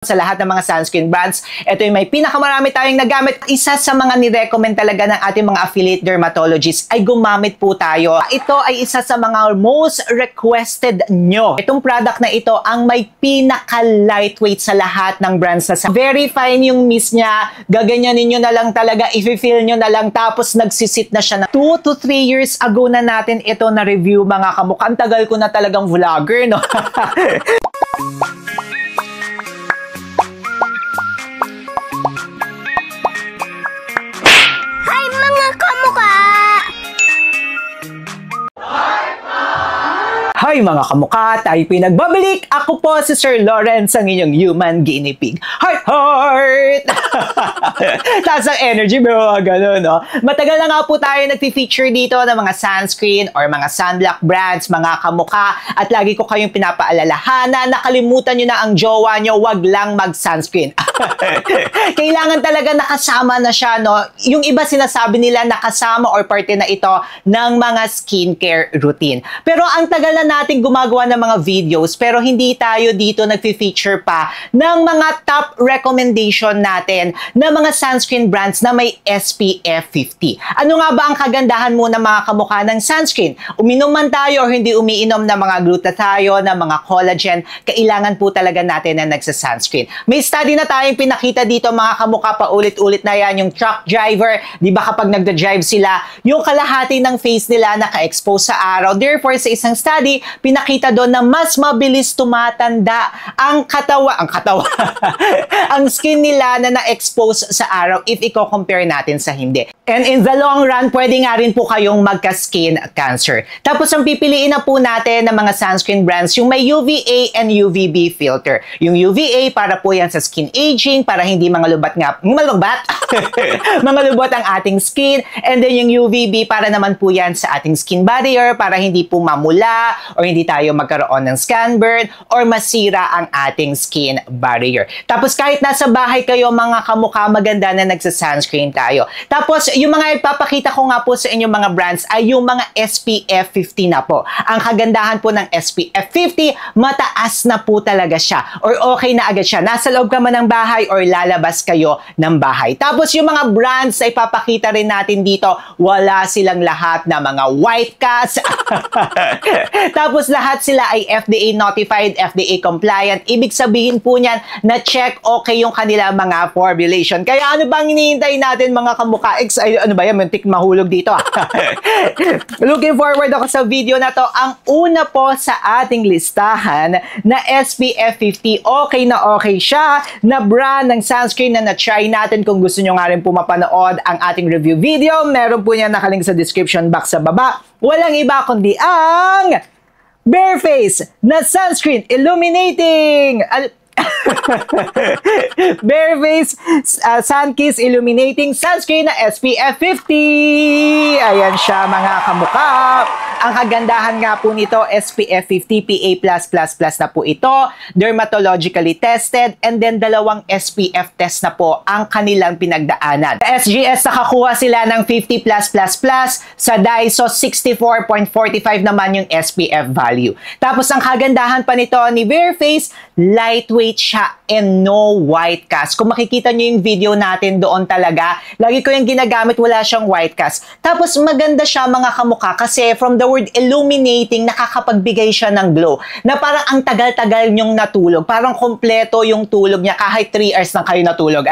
Sa lahat ng mga sunscreen brands, ito yung may pinakamarami tayong nagamit. Isa sa mga nirecommend talaga ng ating mga affiliate dermatologists ay gumamit po tayo. Ito ay isa sa mga most requested nyo. Itong product na ito ang may pinaka-lightweight sa lahat ng brands. Very fine yung mist niya. Gaganyanin nyo na lang talaga, i-feel nyo na lang, tapos nagsisit na siya na 2 to 3 years ago na natin ito na review mga kamukha. Ang tagal ko na talagang vlogger, no? Hi mga kamukha, tayo pinagbabalik. Ako po si Sir Lawrence, ang inyong human guinea pig. Heart! Taas ang energy, bro. Ganun, no? Matagal na nga po tayo nag-feature dito ng mga sunscreen or mga sunblock brands, mga kamukha. At lagi ko kayong pinapaalalahanan, nakalimutan nyo na ang jowa nyo, wag lang mag-sunscreen. Kailangan talaga nakasama na siya, no? Yung iba sinasabi nila nakasama or parte na ito ng mga skincare routine. Pero ang tagal na natin gumagawa ng mga videos pero hindi tayo dito nag-feature pa ng mga top recommendation natin na mga sunscreen brands na may SPF 50. Ano nga ba ang kagandahan mo ng mga kamukha ng sunscreen? Uminom man tayo o hindi umiinom ng mga glutathione, ng mga collagen, kailangan po talaga natin na nagsa-sunscreen. May study na tayong pinakita dito mga kamukha, pa ulit-ulit na yan, yung truck driver, di ba kapag nagda-drive sila, yung kalahati ng face nila naka-expose sa araw. Therefore, sa isang study, pinakita doon na mas mabilis tumatanda ang ang skin nila na na-expose sa araw if i-compare natin sa hindi. And in the long run, pwede nga rin po kayong magka-skin cancer. Tapos ang pipiliin na po natin ng mga sunscreen brands, yung may UVA and UVB filter. Yung UVA para po yan sa skin aging, para hindi mga lubat mga lubat ang ating skin. And then yung UVB para naman po yan sa ating skin barrier, para hindi po mamula or hindi tayo magkaroon ng sunburn or masira ang ating skin barrier. Tapos kahit nasa bahay kayo mga kamukha, maganda na nagsa-sunscreen tayo. Tapos yung mga ipapakita ko nga po sa inyong mga brands ay yung mga SPF 50 na po. Ang kagandahan po ng SPF 50, mataas na po talaga siya or okay na agad siya. Nasa loob ka man ng bahay or lalabas kayo ng bahay. Tapos yung mga brands ay ipapakita rin natin dito, wala silang lahat na mga white cast. Tapos lahat sila ay FDA notified, FDA compliant. Ibig sabihin po niyan na check okay yung kanila mga formulation. Kaya ano bang hinihintay natin mga kamukha? Ano ba yan? Muntik mahulog dito. Looking forward ako sa video na to. Ang una po sa ating listahan na SPF 50. Okay na okay siya na brand ng sunscreen na na-try natin. Kung gusto nyo nga rin po mapanood ang ating review video, meron po niya nakalink sa description box sa baba. Walang iba kundi ang Bareface na sunscreen illuminating Bareface Sunkiss Illuminating Sunscreen na SPF 50. Ayan siya mga kamukha. Ang kagandahan nga po nito, SPF 50 PA+++ na po ito, dermatologically tested, and then dalawang SPF test na po ang kanilang pinagdaanan. Sa SGS nakakuha sila ng 50+++, sa Daiso 64.45 naman yung SPF value. Tapos ang kagandahan pa nito ni Bareface, lightweight siya and no white cast. Kung makikita nyo yung video natin doon talaga, lagi ko yung ginagamit, wala siyang white cast. Tapos maganda siya mga kamukha kasi from the word illuminating, nakakapagbigay siya ng glow. Na parang ang tagal-tagal nyong natulog. Parang kompleto yung tulog niya kahit 3 hours na kayo natulog.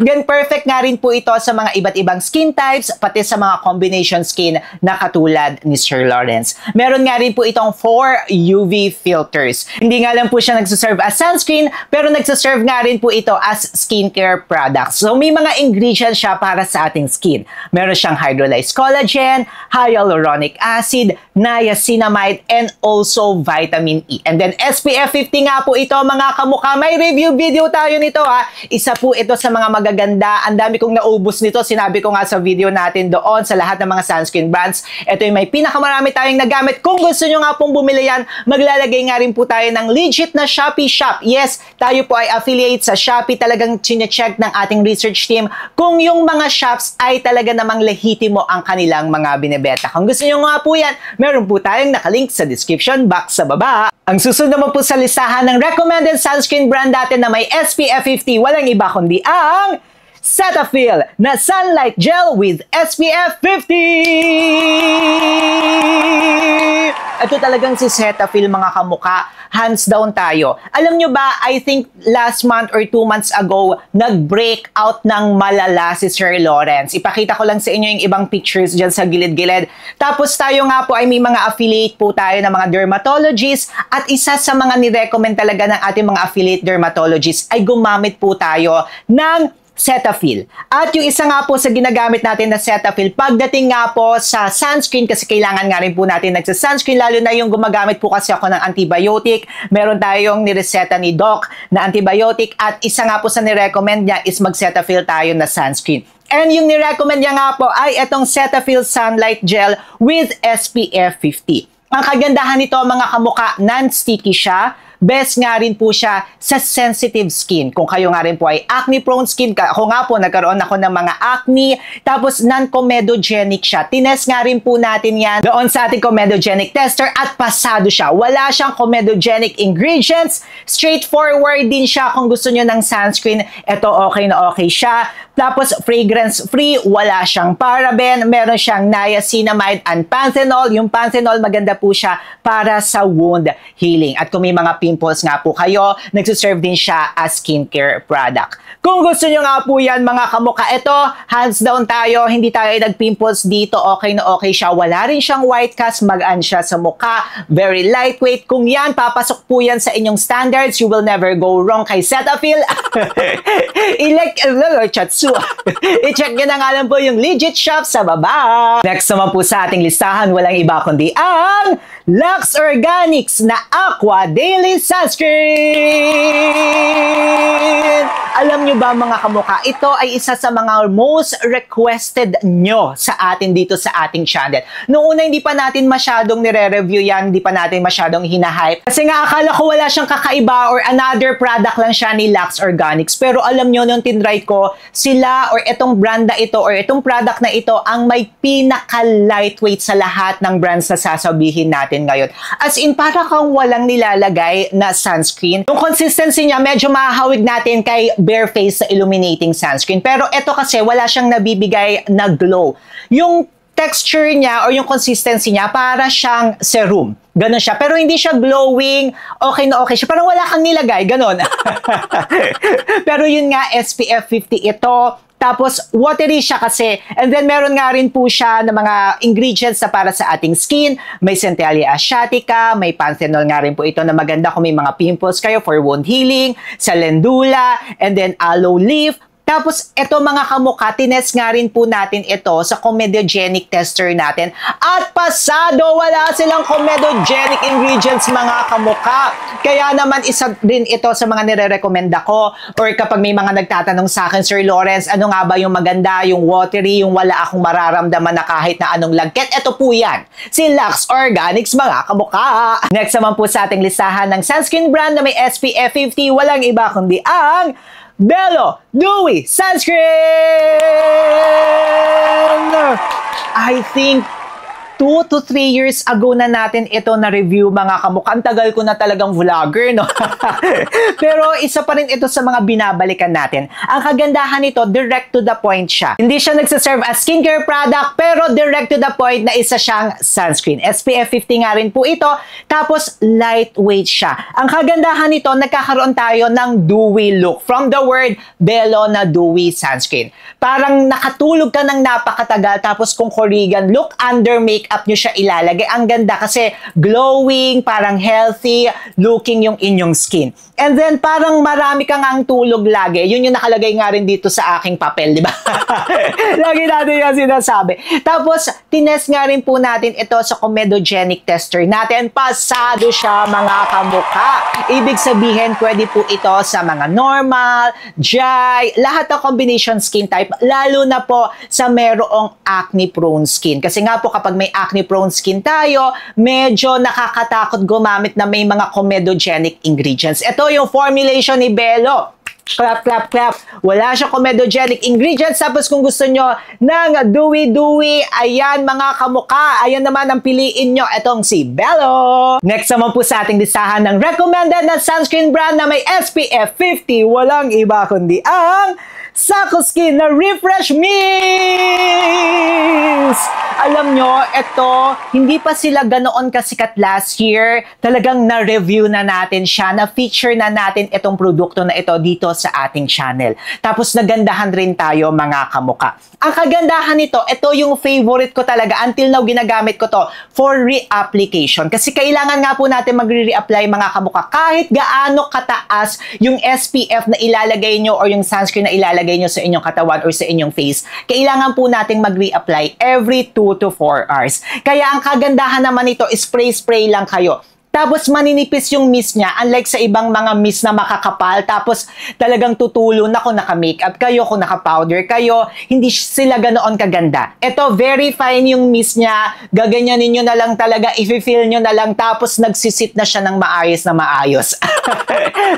Gan perfect nga rin po ito sa mga iba't ibang skin types, pati sa mga combination skin na katulad ni Sir Lawrence. Meron nga rin po itong 4 UV filters. Hindi nga lang po siya nagsaserve as sunscreen, pero nagsaserve nga rin po ito as skincare products. So may mga ingredients siya para sa ating skin. Meron siyang hydrolyzed collagen, hyaluronic acid, niacinamide, and also vitamin E. And then SPF 50 nga po ito mga kamukha. May review video tayo nito ha. Isa po ito sa mga magaganda. Ang dami kong naubos nito. Sinabi ko nga sa video natin doon sa lahat ng mga sunscreen brands. Ito yung may pinakamarami tayong nagamit. Kung gusto nyo nga pong bumili yan, maglalagay nga rin po tayo ng legit na Shopee shop. Yes, tayo po ay affiliate sa Shopee. Talagang chinecheck ng ating research team kung yung mga shops ay talaga namang lehitimo ang kanilang mga binibenta. Kung gusto nyo nga po yan, meron po tayong nakalink sa description box sa baba. Ang susunod naman po sa listahan ng recommended sunscreen brand natin na may SPF 50, walang iba kundi ang Cetaphil na Sunlight Gel with SPF 50! Ito talagang si Cetaphil mga kamuka, hands down tayo. Alam nyo ba, I think last month or 2 months ago, nag-break out ng malala si Sir Lawrence. Ipakita ko lang sa inyo yung ibang pictures dyan sa gilid-gilid. Tapos tayo nga po ay may mga affiliate po tayo ng mga dermatologists at isa sa mga nirecommend talaga ng ating mga affiliate dermatologists ay gumamit po tayo ng Cetaphil. At yung isa nga po sa ginagamit natin na Cetaphil, pagdating nga po sa sunscreen, kasi kailangan nga rin po natin nagsa-sunscreen, lalo na yung gumagamit po kasi ako ng antibiotic. Meron tayong nireseta ni Doc na antibiotic at isa nga po sa nirecommend niya is mag-Cetaphil tayo na sunscreen. And yung nirecommend niya nga po ay itong Cetaphil Sunlight Gel with SPF 50. Ang kagandahan nito mga kamuka, non-sticky siya. Best nga rin po siya sa sensitive skin. Kung kayo nga rin po ay acne-prone skin, ako nga po, nagkaroon ako ng mga acne, tapos non-comedogenic siya. Tines nga rin po natin yan doon sa ating comedogenic tester at pasado siya. Wala siyang comedogenic ingredients. Straightforward din siya kung gusto nyo ng sunscreen. Ito okay na okay siya. Tapos fragrance-free, wala siyang paraben, meron siyang niacinamide and panthenol. Yung panthenol, maganda po siya para sa wound healing. At kung may mga pimples nga po kayo, nagsiserve din siya as skincare product. Kung gusto nyo nga po yan mga kamuka, ito, hands down tayo, hindi tayo nag-pimples dito, okay na okay siya. Wala rin siyang white cast, magaan siya sa mukha, very lightweight. Kung yan, papasok po yan sa inyong standards, you will never go wrong kay Cetaphil. I-check nyo na nga lang po yung legit shop sa baba. Next naman po sa ating listahan, walang iba kundi ang Lux Organics na Aqua Daily Sunscreen! Alam nyo ba mga kamuka, ito ay isa sa mga most requested nyo sa atin dito sa ating channel. Noong una hindi pa natin masyadong nire-review yan, hindi pa natin masyadong hinahype. Kasi nga akala ko wala siyang kakaiba or another product lang siya ni Lux Organics. Pero alam nyo nung tinry ko, sila or itong brand na ito or itong product na ito ang may pinaka-lightweight sa lahat ng brands na sasabihin natin ngayon. As in, para kang walang nilalagay na sunscreen. Yung consistency niya, medyo mahahawig natin kay Bare Face sa illuminating sunscreen. Pero ito kasi, wala siyang nabibigay na glow. Yung texture niya or yung consistency niya, para siyang serum. Ganon siya. Pero hindi siya glowing, okay na okay siya. Parang wala kang nilagay, ganon. Pero yun nga, SPF 50 ito. Tapos, watery siya kasi. And then, meron nga rin po siya ng mga ingredients na para sa ating skin. May Centella asiatica, may panthenol nga rin po ito na maganda kung may mga pimples kayo for wound healing, calendula, and then aloe leaf. Tapos, ito mga kamuka, tines nga rin po natin ito sa comedogenic tester natin. At pasado, wala silang comedogenic ingredients mga kamuka. Kaya naman, isa din ito sa mga nire-recommenda ko. Or kapag may mga nagtatanong sa akin, Sir Lawrence, ano nga ba yung maganda, yung watery, yung wala akong mararamdaman na kahit na anong lagkit? Ito po yan, si Lux Organics mga kamuka. Next naman po sa ating listahan ng sunscreen brand na may SPF 50, walang iba kundi ang Bello Dewy Sunscreen! I think 2 to 3 years ago na natin ito na-review mga kamukha. Ang tagal ko na talagang vlogger, no? Pero isa pa rin ito sa mga binabalikan natin. Ang kagandahan nito, direct to the point siya. Hindi siya nagsaserve as skincare product, pero direct to the point na isa siyang sunscreen. SPF 50 nga rin po ito. Tapos, lightweight siya. Ang kagandahan nito, nagkakaroon tayo ng dewy look. From the word, Bello na Dewy Sunscreen. Parang nakatulog ka ng napakatagal, tapos kung Korean, look under makeup nyo siya ilalagay. Ang ganda kasi glowing, parang healthy looking yung inyong skin. And then parang marami kang ang tulog lagi. Yun yung nakalagay nga rin dito sa aking papel, di ba? Lagi natin yung sinasabi. Tapos, tines nga rin po natin ito sa comedogenic tester natin. Pasado siya mga kamukha. Ibig sabihin, pwede po ito sa mga normal, dry, lahat ng combination skin type, lalo na po sa merong acne-prone skin. Kasi nga po kapag may acne-prone skin tayo, medyo nakakatakot gumamit na may mga comedogenic ingredients. Ito yung formulation ni Bello. Clap, clap, clap. Wala siya comedogenic ingredients. Tapos kung gusto nyo ng dewy-dewy, ayan mga kamuka. Ayan naman ang piliin nyo. Itong si Bello. Next naman po sa ating listahan ng recommended na sunscreen brand na may SPF 50. Walang iba kundi ang Sako Skin na Refresh Mist! Alam nyo, ito, hindi pa sila ganoon kasikat last year. Talagang na-review na natin siya, na-feature na natin itong produkto na ito dito sa ating channel. Tapos nagandahan rin tayo mga kamuka. Ang kagandahan nito, ito yung favorite ko talaga. Until now, ginagamit ko to for reapplication. Kasi kailangan nga po natin magre-reapply mga kamuka. Kahit gaano kataas yung SPF na ilalagay nyo or yung sunscreen na ilalagay nyo sa inyong katawan or sa inyong face, kailangan po nating mag-reapply every 2 to 4 hours. Kaya ang kagandahan naman nito, spray-spray lang kayo. Tapos maninipis yung mist niya, unlike sa ibang mga mist na makakapal, tapos talagang tutulo na kung naka-makeup kayo, kung naka-powder kayo, hindi sila ganoon kaganda. Ito, very fine yung mist niya, gaganyanin nyo na lang talaga, i-fill nyo na lang, tapos nagsisit na siya ng maayos na maayos.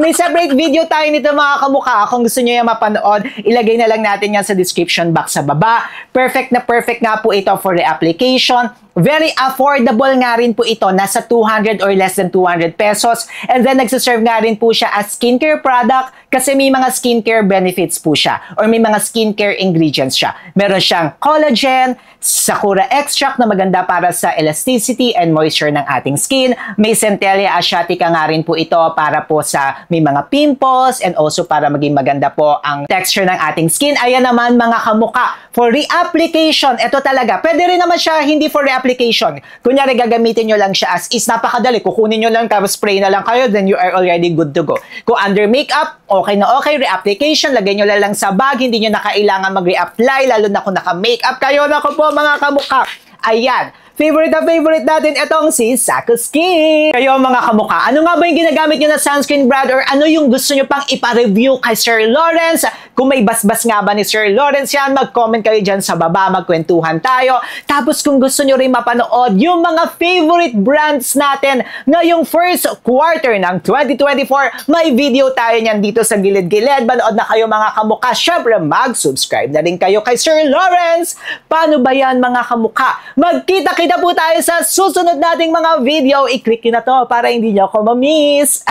May separate video tayo nito mga kamukha. Kung gusto nyo yung mapanood, ilagay na lang natin yan sa description box sa baba. Perfect na perfect nga po ito for the application. Very affordable nga rin po ito. Nasa 200 or less than 200 pesos. And then nagsiserve nga rin po siya as skincare product kasi may mga skincare benefits po siya or may mga skincare ingredients siya. Meron siyang collagen, sakura extract na maganda para sa elasticity and moisture ng ating skin. May Centella asiatica nga rin po ito para po sa may mga pimples and also para maging maganda po ang texture ng ating skin. Ayan naman mga kamuka. For reapplication, ito talaga. Pwede rin naman siya hindi for reapplication. Kunyari gagamitin nyo lang siya as is. Napakadali. Kukunin nyo lang, tapos spray na lang kayo, then you are already good to go. Kung under makeup, okay na okay. Reapplication, lagay nyo lang sa bag. Hindi nyo na kailangan mag-reapply, lalo na kung naka-makeup kayo. Naku po mga kamukha. Ayan. Favorite na favorite natin itong si Sako Skin. Kayo mga kamukha, ano nga ba yung ginagamit nyo na sunscreen brand or ano yung gusto nyo pang ipa-review kay Sir Lawrence? Kung may basbas nga ba ni Sir Lawrence yan, mag-comment kayo dyan sa baba, magkwentuhan tayo. Tapos kung gusto nyo rin mapanood yung mga favorite brands natin ngayong first quarter ng 2024, may video tayo nyan dito sa gilid-gilid. Manood na kayo mga kamukha. Syempre, mag-subscribe na rin kayo kay Sir Lawrence. Paano ba yan mga kamukha? Magkita-kita po tayo sa susunod nating mga video. I-click nyo na to para hindi nyo ako ma-miss.